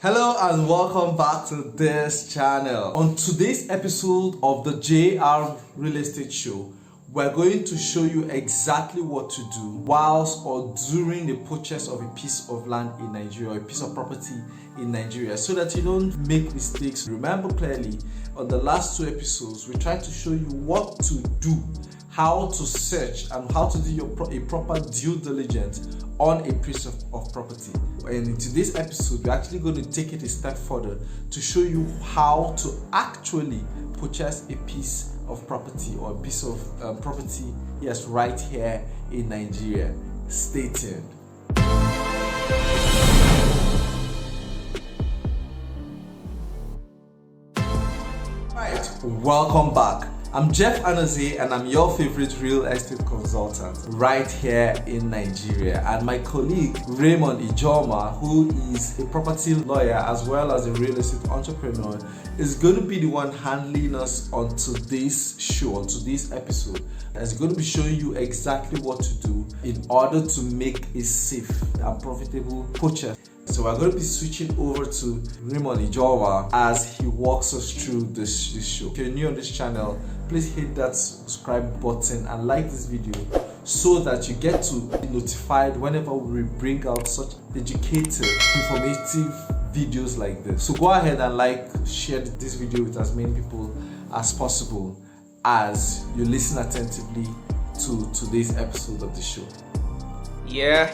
Hello and welcome back to this channel. On today's episode of the JR Real Estate Show, we're going to show you exactly what to do whilst or during the purchase of a piece of land in Nigeria or a piece of property in Nigeria so that you don't make mistakes. Remember clearly, on the last two episodes, we tried to show you what to do, how to search and how to do a proper due diligence on a piece of property. And in today's episode, we're actually going to take it a step further to show you how to actually purchase a piece of property or a piece of property, yes, right here in Nigeria. Stay tuned. Right, welcome back. I'm Jeff Anaze and I'm your favorite real estate consultant right here in Nigeria. And my colleague Raymond Ijeomah, who is a property lawyer as well as a real estate entrepreneur, is going to be the one handling us on today's show, on today's episode. And he's going to be showing you exactly what to do in order to make a safe and profitable purchase. So we're going to be switching over to Raymond Ijeomah as he walks us through this show. If you're new on this channel, please hit that subscribe button and like this video so that you get to be notified whenever we bring out such educative, informative videos like this. So go ahead and share this video with as many people as possible as you listen attentively to today's episode of the show. Yeah.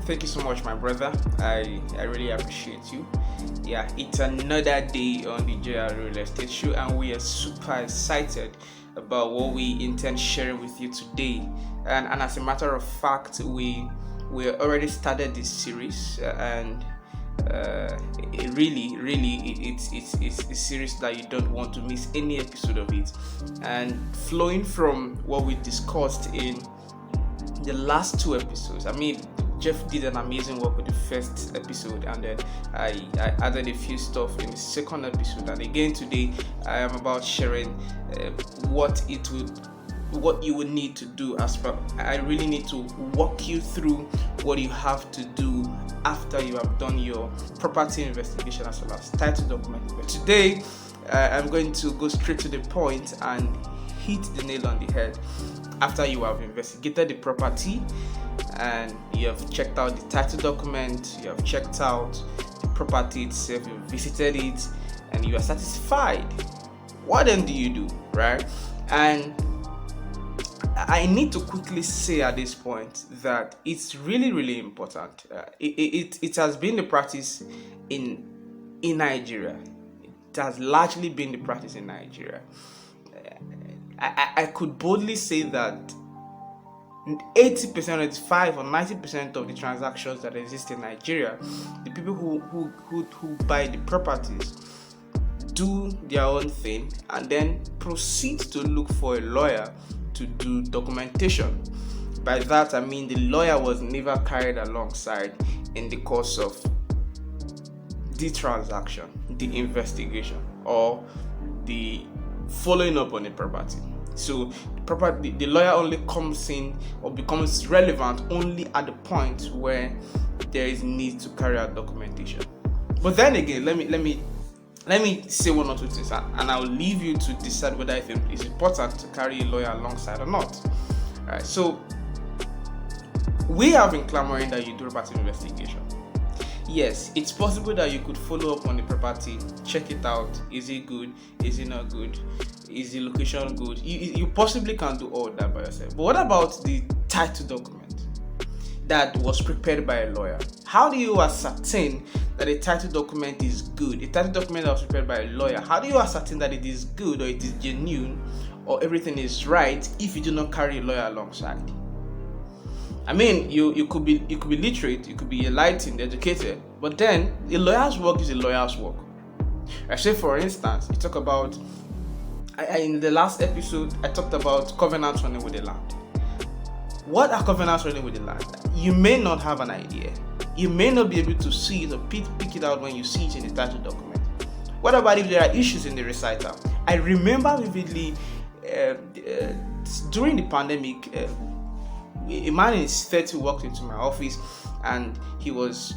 Thank you so much, my brother. I really appreciate you. Yeah, it's another day on the JR Real Estate Show, and we are super excited about what we intend sharing with you today. And as a matter of fact, we already started this series, and it's a series that you don't want to miss any episode of it. And flowing from what we discussed in the last two episodes, Jeff did an amazing work with the first episode, and then I added a few stuff in the second episode. And again today, I am about sharing what you would need to do. I really need to walk you through what you have to do after you have done your property investigation as well as title document. Today, I'm going to go straight to the point and hit the nail on the head. After you have investigated the property and you have checked out the title document, you have checked out the property itself, you visited it, and you are satisfied, what then do you do, right? And I need to quickly say at this point that it's really important. It has been the practice in Nigeria. It has largely been the practice in Nigeria. I could boldly say that 80%, 85 or 90% of the transactions that exist in Nigeria, the people who buy the properties do their own thing and then proceed to look for a lawyer to do documentation. By that I mean the lawyer was never carried alongside in the course of the transaction, the investigation, or the following up on the property. So the lawyer only comes in or becomes relevant only at the point where there is need to carry out documentation. But then again, let me say one or two things, and I'll leave you to decide whether I think it's important to carry a lawyer alongside or not. All right. So we have been clamoring that you do property investigation. Yes, it's possible that you could follow up on the property, check it out. Is it good? Is it not good? Is the location good? You possibly can do all that by yourself. But what about the title document that was prepared by a lawyer? How do you ascertain that a title document is good? A title document that was prepared by a lawyer, how do you ascertain that it is good or it is genuine or everything is right if you do not carry a lawyer alongside? You could be literate, you could be enlightened, educated, but then a lawyer's work is a lawyer's work. I say, for instance, you talk about, in the last episode, I talked about covenants running with the land. What are covenants running with the land? You may not have an idea. You may not be able to see it or pick it out when you see it in the title document. What about if there are issues in the recital? I remember vividly during the pandemic, a man in his 30s walked into my office and he was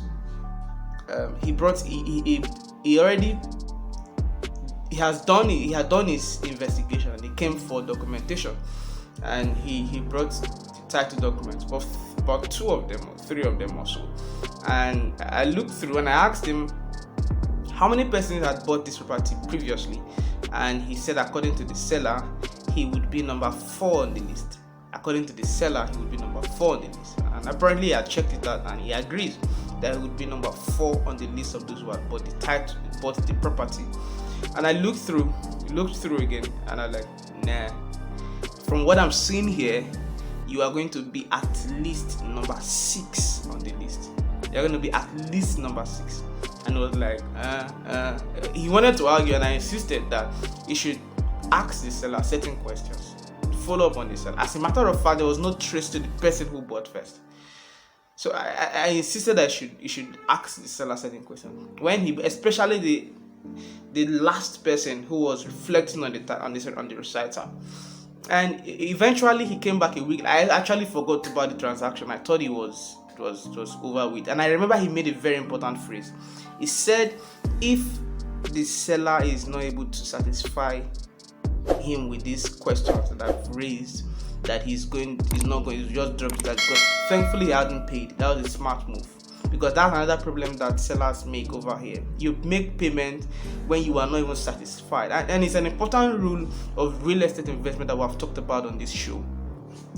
he had done his investigation, and he came for documentation, and he brought the title documents, about 2 of them or 3 of them or so. And I looked through and I asked him how many persons had bought this property previously, and he said according to the seller he would be number 4 on the list. According to the seller, he would be number 4 on the list, and apparently I checked it out and he agrees that he would be number 4 on the list of those who had bought the property. And I looked through again, and I was like, nah, from what I'm seeing here, you are going to be at least number 6 on the list. You're going to be at least number 6. And I was like, he wanted to argue, and I insisted that he should ask the seller certain questions, follow up on the seller. As a matter of fact, there was no trace to the person who bought first. So I insisted that he should ask the seller certain questions. Especially the last person who was reflecting on the reciter. And eventually he came back a week. I actually forgot about the transaction. I thought it was over with. And I remember he made a very important phrase. He said, if the seller is not able to satisfy him with these questions that I've raised, that he's not going to just drop that, because thankfully he hadn't paid. That was a smart move, because that's another problem that sellers make over here. You make payment when you are not even satisfied, and it's an important rule of real estate investment that we have talked about on this show.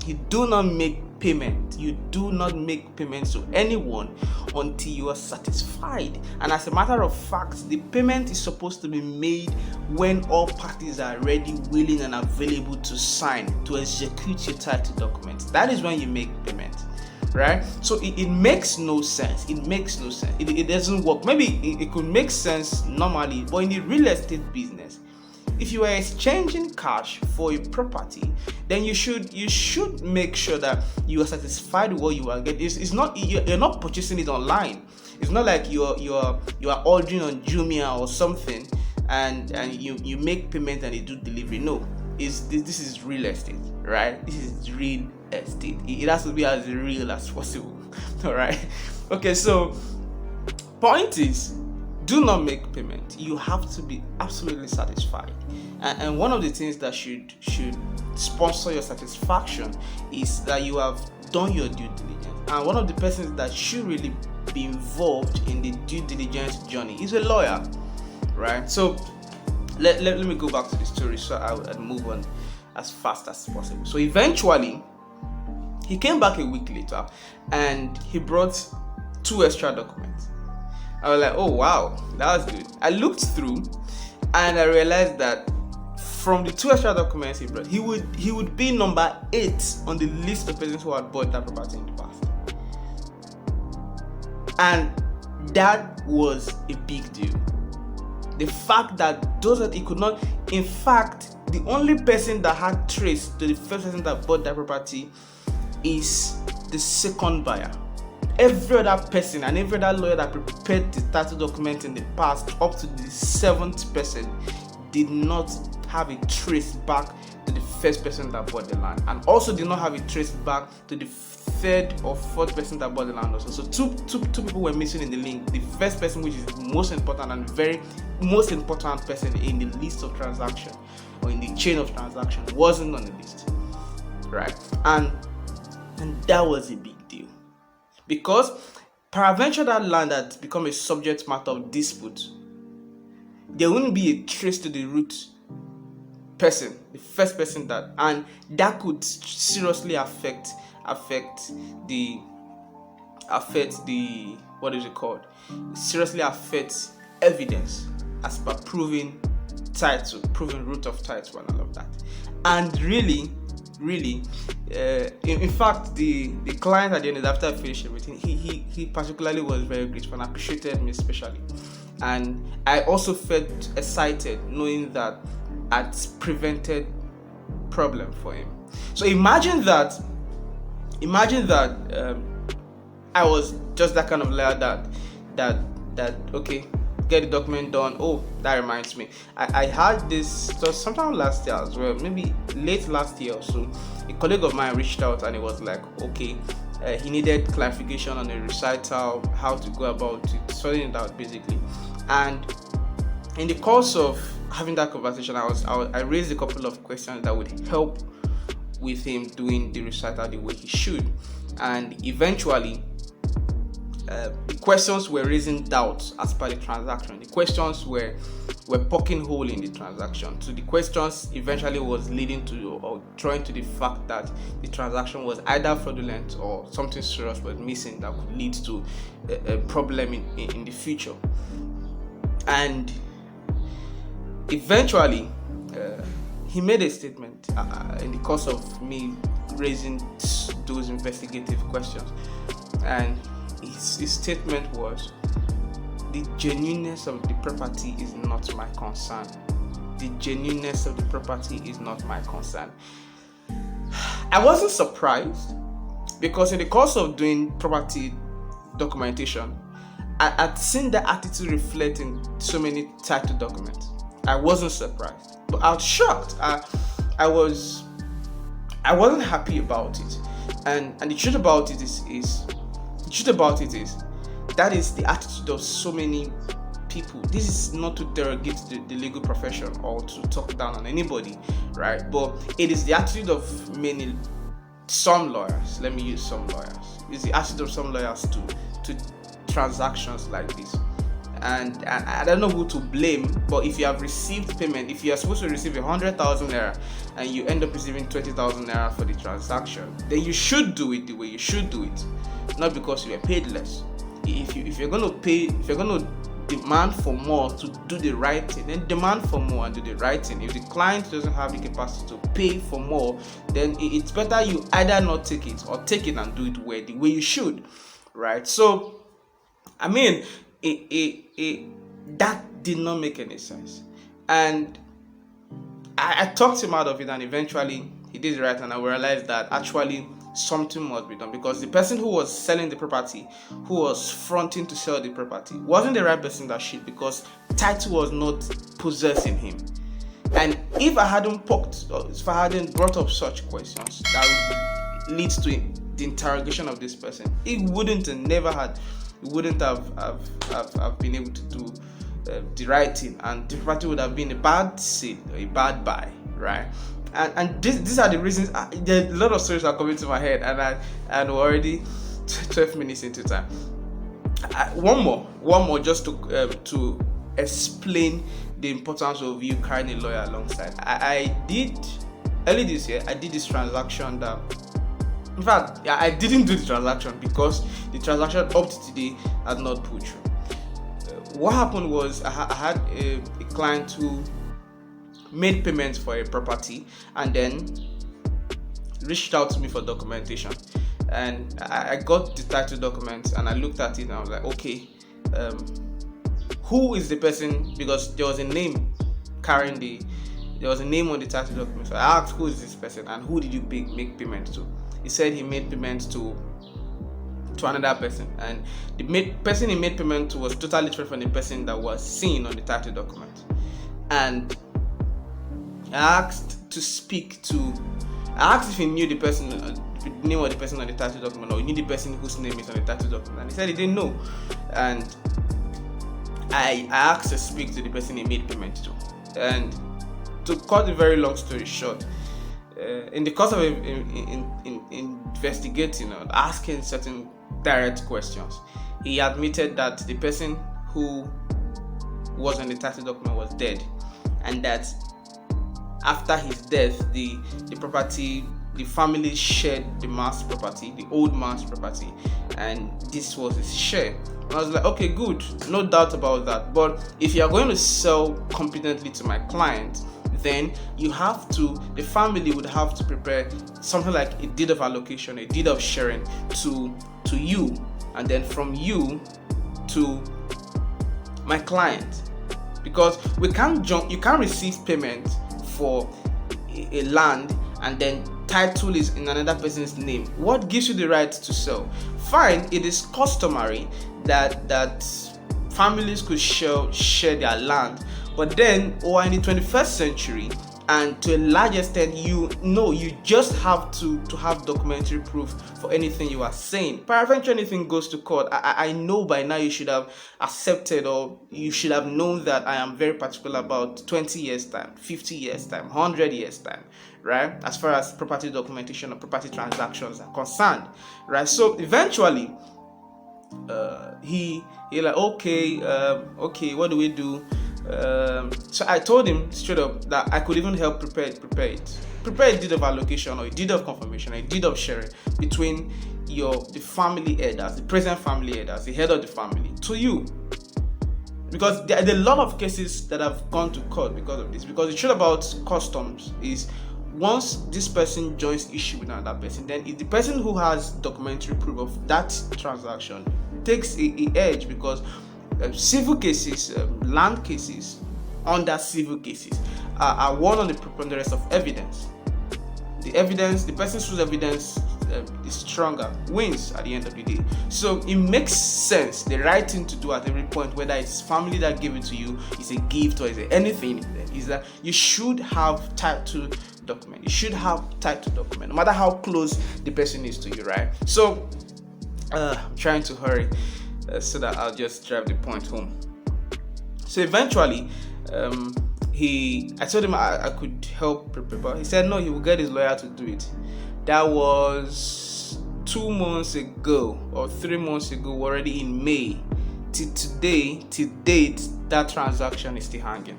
You do not make payment to anyone until you are satisfied. And as a matter of fact, the payment is supposed to be made when all parties are ready, willing, and available to sign, to execute your title documents. That is when you make payment, right? So it makes no sense. It doesn't work. Maybe it could make sense normally, but in the real estate business, if you are exchanging cash for a property, then you should make sure that you are satisfied with what you are getting. It's not, you're not purchasing it online. It's not like you are ordering on Jumia or something, and you make payment and they do delivery. No, this is real estate, right? This is real estate. It has to be as real as possible. All right. Okay. So, point is, do not make payment. You have to be absolutely satisfied. And one of the things that should sponsor your satisfaction is that you have done your due diligence. And one of the persons that should really be involved in the due diligence journey is a lawyer, right? So let me go back to the story so I'll move on as fast as possible. So eventually, he came back a week later and he brought 2 extra documents. I was like, oh wow, that was good. I looked through and I realized that from the 2 extra documents he brought, he would be number 8 on the list of persons who had bought that property in the past. And that was a big deal. The fact that he could not, in fact, the only person that had trace to the first person that bought that property is the second buyer. Every other person and every other lawyer that prepared the title document in the past, up to the 7th person, did not have a trace back to the first person that bought the land, and also did not have a trace back to the 3rd or 4th person that bought the land also. So two people were missing in the link. The first person, which is the most important and very most important person in the list of transaction or in the chain of transaction, wasn't on the list, right? And that was a big deal, because peradventure that land had become a subject matter of dispute, there wouldn't be a trace to the root person, the first person and that could seriously affect the what is it called? Seriously affects evidence as per proving title, proving root of title and all of that. And really, in fact, the client at the end, after I finished everything, he particularly was very grateful and appreciated me especially. And I also felt excited knowing that I'd prevented problem for him. So imagine that I was just that kind of lawyer that okay, get the document done. Oh, that reminds me, I had this, so sometime last year as well, maybe late last year or so, a colleague of mine reached out and it was like, okay, He needed clarification on a recital, how to go about it, sorting it out basically. And in the course of having that conversation, I raised a couple of questions that would help with him doing the recital the way he should. And eventually, the questions were raising doubts as per the transaction. The questions were poking hole in the transaction. So the questions eventually was leading to or drawing to the fact that the transaction was either fraudulent or something serious was missing that could lead to a problem in the future. And eventually, he made a statement in the course of me raising those investigative questions, and his statement was, the genuineness of the property is not my concern. The genuineness of the property is not my concern. I wasn't surprised, because in the course of doing property documentation, I'd seen that attitude reflect in so many title documents. I wasn't surprised, but I was shocked. I wasn't happy about it, and the truth about it is that is the attitude of so many people. This is not to derogate the legal profession or to talk down on anybody, right? But it is the attitude of some lawyers. Let me use some lawyers. It's the attitude of some lawyers to transactions like this. And I don't know who to blame, but if you have received payment, if you are supposed to receive 100,000 naira and you end up receiving 20,000 naira for the transaction, then you should do it the way you should do it, not because you were paid less. If you're going to demand for more to do the right thing, then demand for more and do the right thing. If the client doesn't have the capacity to pay for more, then it's better you either not take it or take it and do it the way you should, right? So, I mean, that did not make any sense, and I talked him out of it, and eventually he did it right, and I realized that actually something must be done, because the person who was selling the property, who was fronting to sell the property, wasn't the right person that shit, because title was not possessing him. And if I hadn't brought up such questions that would lead to the interrogation of this person, it wouldn't have been able to do the right thing, and the property would have been a bad sale, a bad buy, right? And these are the reasons. There are a lot of stories are coming to my head, and we're already 12 minutes into time. One more, just to explain the importance of you carrying a lawyer alongside. I did early this year. I did this transaction that. In fact, I didn't do the transaction because the transaction up to today had not put through. What happened was I had a client who made payments for a property and then reached out to me for documentation. And I got the title documents and I looked at it and I was like, okay, who is the person? Because there was a name on the title document. So I asked, who is this person and who did you make payment to? He said he made payments to another person, and the person he made payment to was totally different from the person that was seen on the title document. And I asked if he knew the person, the name of the person on the title document, or he knew the person whose name is on the title document, and he said he didn't know. And I asked to speak to the person he made payment to. And to cut a very long story short, in the course of investigating or asking certain direct questions, he admitted that the person who was on the title document was dead, and that after his death, the property, the family shared the man's property, the old man's property, and this was his share. And I was like, okay, good, no doubt about that. But if you are going to sell competently to my client, then the family would have to prepare something like a deed of allocation, a deed of sharing to you, and then from you to my client. Because you can't receive payment for a land and then title is in another person's name. What gives you the right to sell? Fine, it is customary that families could share their land, but then in the 21st century, And to a large extent, you just have to have documentary proof for anything you are saying. Peradventure anything goes to court, I know by now you should have accepted, or you should have known that I am very particular about 20 years time, 50 years time, 100 years time, right? As far as property documentation or property transactions are concerned, right? So eventually, he like, okay, what do we do? So I told him straight up that I could even help prepare a deed of allocation, or a deed of confirmation, or a deed of sharing between the family headers, the present family headers, the head of the family, to you. Because there are a lot of cases that have gone to court because of this. Because the truth about customs is, once this person joins issue with another person, then if the person who has documentary proof of that transaction takes a edge, because civil cases, land cases under civil cases are won on the preponderance of evidence. The person whose evidence is stronger wins at the end of the day. So it makes sense. The right thing to do at every point, whether it's family that gave it to you, it's a gift, or is it anything, is that you should have title document. You should have title document, no matter how close the person is to you, right? So I'm trying to hurry so that I'll just drive the point home. So eventually, I told him I could help prepare. He said no, he will get his lawyer to do it. That was 2 months ago or 3 months ago, already in May. Till date, that transaction is still hanging.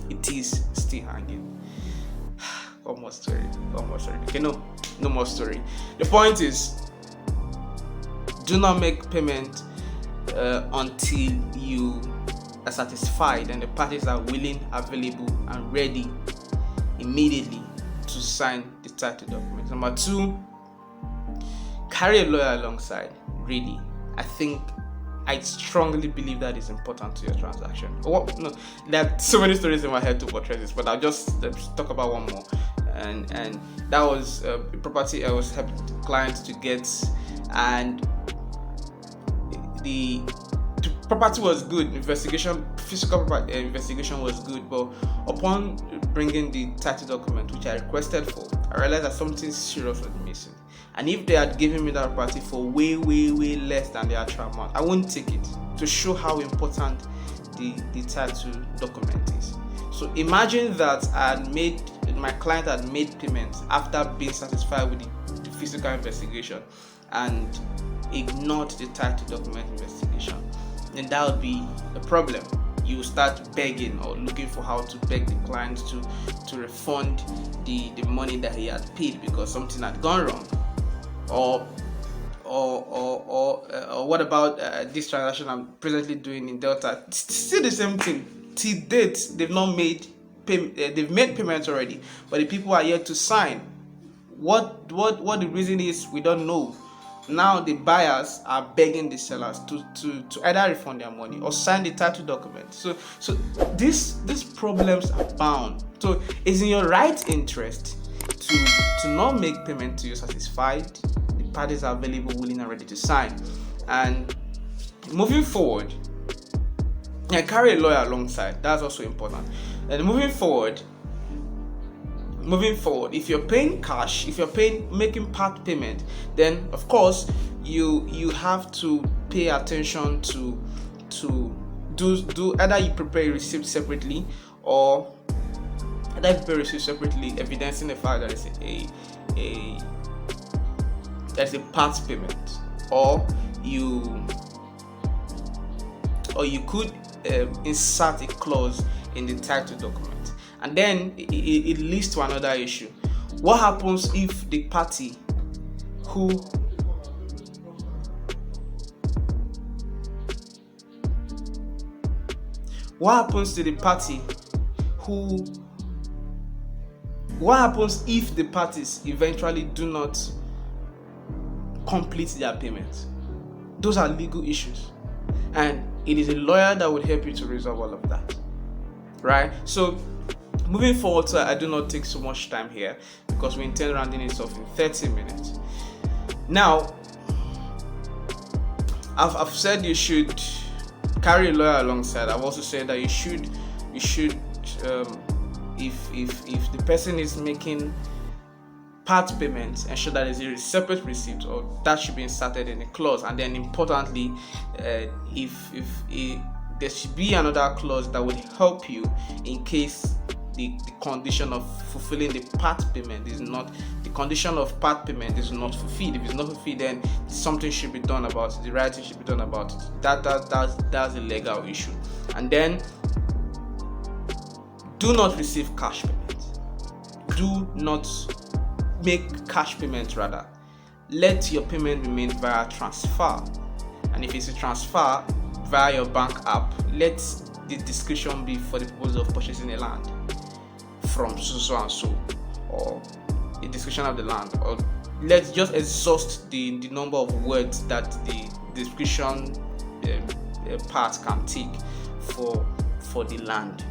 It is still hanging. Almost story. Okay, no more story. The point is, do not make payment until you are satisfied and the parties are willing, available, and ready immediately to sign the title documents. Number 2, carry a lawyer alongside. Really, I strongly believe that is important to your transaction. There are so many stories in my head to portray this, but I'll just talk about one more. And that was a property I was helping the client to get, and the property was good. Physical property investigation was good, but upon bringing the title document, which I requested for, I realized that something serious was missing. And if they had given me that property for way less than the actual amount, I wouldn't take it, to show how important the title document is. So imagine that my client had made payments after being satisfied with the physical investigation and ignored the title document investigation. Then that would be a problem. You will start begging or looking for how to beg the client to refund the money that he had paid because something had gone wrong. Or what about this transaction I'm presently doing in Delta? Still the same thing. Till date, they've made payments already, but the people are yet to sign. What the reason is, we don't know. Now the buyers are begging the sellers to either refund their money or sign the title document. So these problems are bound. So it's in your right interest to not make payment till you're satisfied the parties are available, willing, and ready to sign. And moving forward, carry a lawyer alongside. That's also important. And moving forward, if you're paying cash, if you're making part payment, then of course you have to pay attention to do either you prepare a receipt separately, or evidencing the fact that it's a part payment, or you could insert a clause in the title document. And then it leads to another issue. What happens if the party who What happens if the parties eventually do not complete their payments? Those are legal issues, and it is a lawyer that would help you to resolve all of that, right? So moving forward, so I do not take so much time here because we intend rounding it off in 30 minutes. Now, I've said you should carry a lawyer alongside. I've also said that you should if the person is making part payments, ensure that there's a separate receipt, or that should be inserted in a clause. And then importantly, if there should be another clause that would help you in case the condition of fulfilling the part payment is not, the condition of part payment is not fulfilled. If it's not fulfilled, then something should be done about it, the writing should be done about it. That's a legal issue. And then do not receive cash payment. Do not make cash payment, rather. Let your payment remain via transfer. And if it's a transfer via your bank app, let the description be for the purpose of purchasing a land from so and so, or the description of the land, or let's just exhaust the number of words that the description part can take for the land.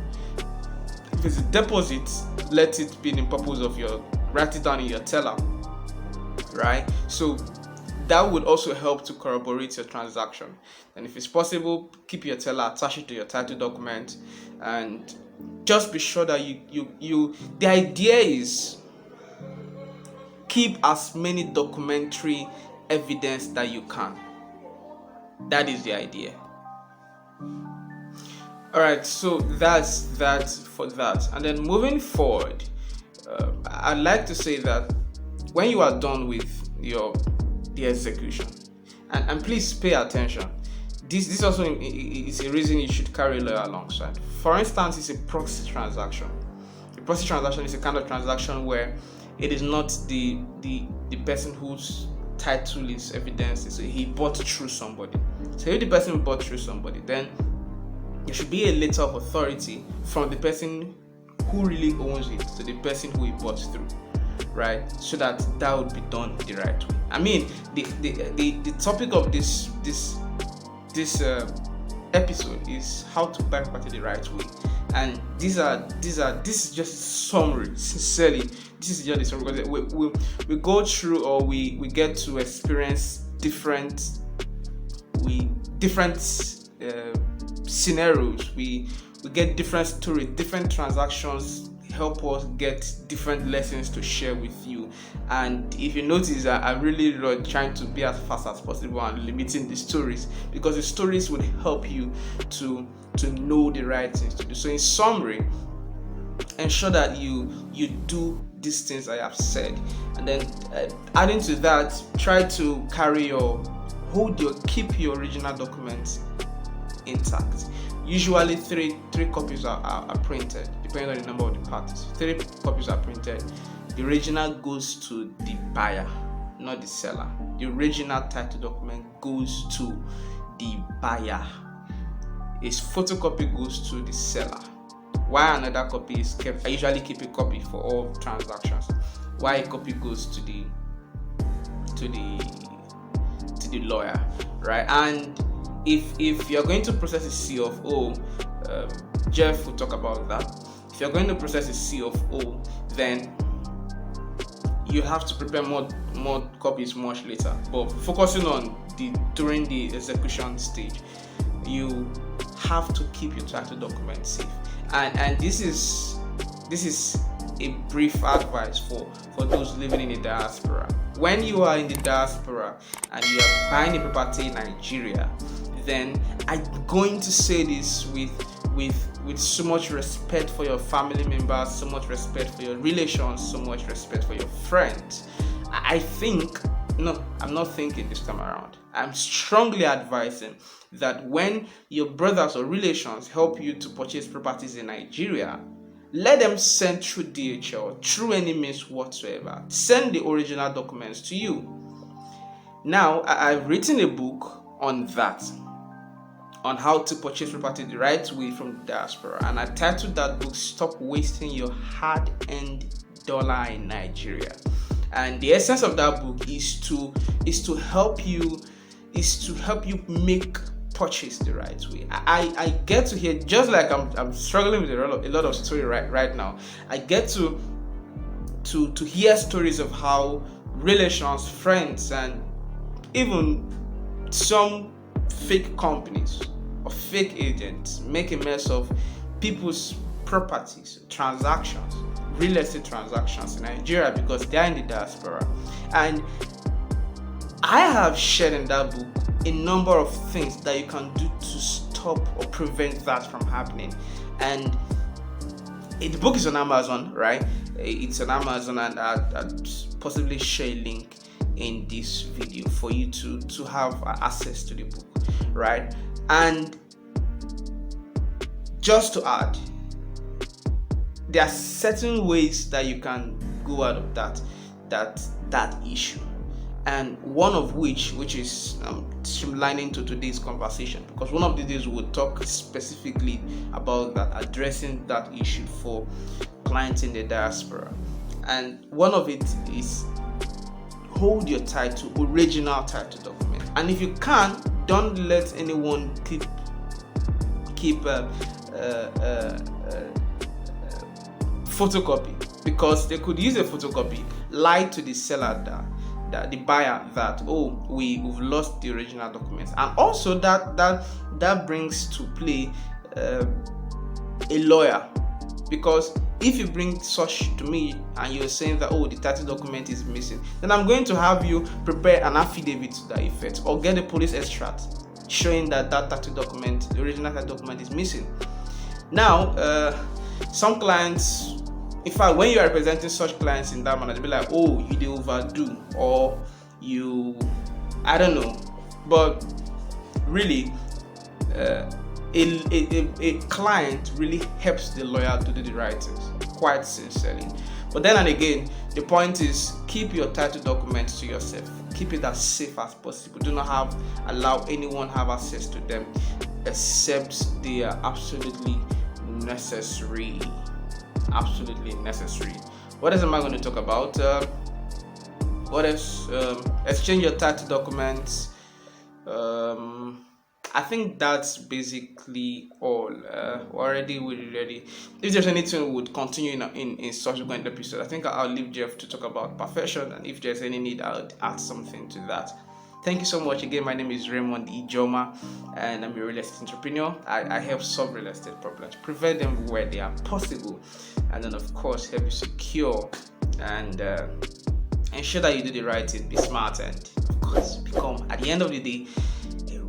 If it's a deposit, let it be in purpose of your, write it down in your teller, right? So that would also help to corroborate your transaction. And if it's possible, keep your teller, attach it to your title document, and just be sure that you the idea is keep as many documentary evidence that you can. That is the idea. Alright, so that's that for that. And then moving forward, I'd like to say that when you are done with the execution, and please pay attention, this also is a reason you should carry a lawyer alongside. For instance, it's a proxy transaction. A proxy transaction is a kind of transaction where it is not the person whose title is evidence, so he bought through somebody. So if the person bought through somebody, then there should be a letter of authority from the person who really owns it to the person who he bought through, right? So that would be done the right way. I mean, the topic of this episode is how to buy property the right way, and this is just a summary. Sincerely, this is just a summary, because we go through, or we get to experience different scenarios. We get different stories, different transactions help us get different lessons to share with you. And if you notice, I'm really trying to be as fast as possible and limiting the stories, because the stories would help you to know the right things to do. So in summary, ensure that you do these things I have said, and then adding to that, try to keep your original documents intact. Usually three copies are printed, depending on the number of the parties. 3 copies are printed. The original goes to the buyer, not the seller. The original title document goes to the buyer. Its photocopy goes to the seller. While another copy is kept, I usually keep a copy for all transactions. While a copy goes to the lawyer, right? And if you're going to process a C of O, Jeff will talk about that. If you're going to process a C of O, then you have to prepare more copies much later. But focusing on during the execution stage, you have to keep your title document safe. And this is a brief advice for those living in the diaspora. When you are in the diaspora and you are buying a property in Nigeria, then I'm going to say this with so much respect for your family members, so much respect for your relations, so much respect for your friends. I'm not thinking this time around. I'm strongly advising that when your brothers or relations help you to purchase properties in Nigeria, let them send through DHL, through any means whatsoever. Send the original documents to you. Now, I've written a book on that, on how to purchase property the right way from the diaspora, and I titled that book "Stop Wasting Your Hard-Earned Dollar in Nigeria." And the essence of that book is to help you make purchase the right way. I get to hear, just like I'm struggling with a lot of story right now. I get to hear stories of how relations, friends, and even some fake companies or fake agents make a mess of people's properties, transactions, real estate transactions in Nigeria because they are in the diaspora. And I have shared in that book a number of things that you can do to stop or prevent that from happening. And the book is on Amazon, right? It's on Amazon, and I'd possibly share a link in this video for you to have access to the book, right? And just to add, there are certain ways that you can go out of that issue, and one of which is streamlining to today's conversation, because one of the days we'll talk specifically about that, addressing that issue for clients in the diaspora. And one of it is hold your original title document, and if you can, don't let anyone keep photocopy, because they could use a photocopy, lie to the seller, that the buyer, that we've lost the original documents. And also that brings to play a lawyer, because if you bring such to me and you're saying that the title document is missing, then I'm going to have you prepare an affidavit to that effect, or get a police extract showing that title document, the original title document, is missing. Now, some clients, in fact, when you are representing such clients in that manner, they'll be like, you did overdo, or I don't know. But really, a client really helps the lawyer to do the right things, quite sincerely. But then and again, the point is, keep your title documents to yourself. Keep it as safe as possible. Do not allow anyone have access to them except they are absolutely necessary. Absolutely necessary. What else am I going to talk about? What else? Exchange your title documents. I think that's basically all. We're ready. If there's anything, we would continue in subsequent episodes. I think I'll leave Jeff to talk about perfection, and if there's any need, I'll add something to that. Thank you so much. Again, my name is Raymond Ijeomah, and I'm a real estate entrepreneur. I help solve real estate problems, prevent them where they are possible, and then of course help you secure and ensure that you do the right thing, be smart, and of course become, at the end of the day,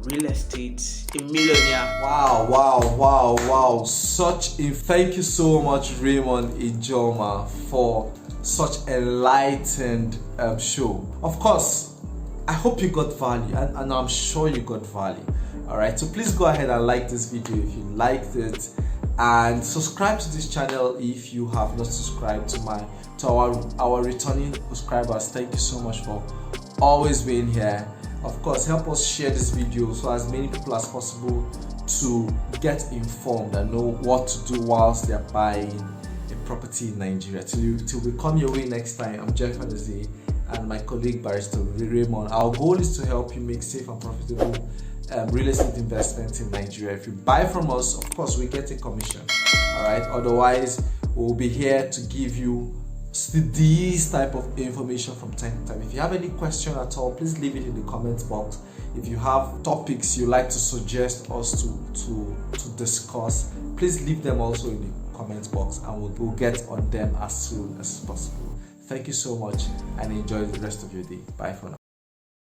real estate, a millionaire. Wow. Thank you so much, Raymond Ijeomah, for such enlightened show. Of course, I hope you got value, and I'm sure you got value. Alright, so please go ahead and like this video if you liked it, and subscribe to this channel if you have not subscribed to our returning subscribers. Thank you so much for always being here. Of course, help us share this video so as many people as possible to get informed and know what to do whilst they're buying a property in Nigeria. Till we come your way next time, I'm Jeff Anazi and my colleague Barrister Raymond. Our goal is to help you make safe and profitable real estate investments in Nigeria. If you buy from us, of course, we get a commission. Alright, otherwise we'll be here to give you these type of information from time to time. If you have any question at all, please leave it in the comments box. If you have topics you like to suggest us to discuss, please leave them also in the comments box, and we'll get on them as soon as possible. Thank you so much, and enjoy the rest of your day. Bye for now.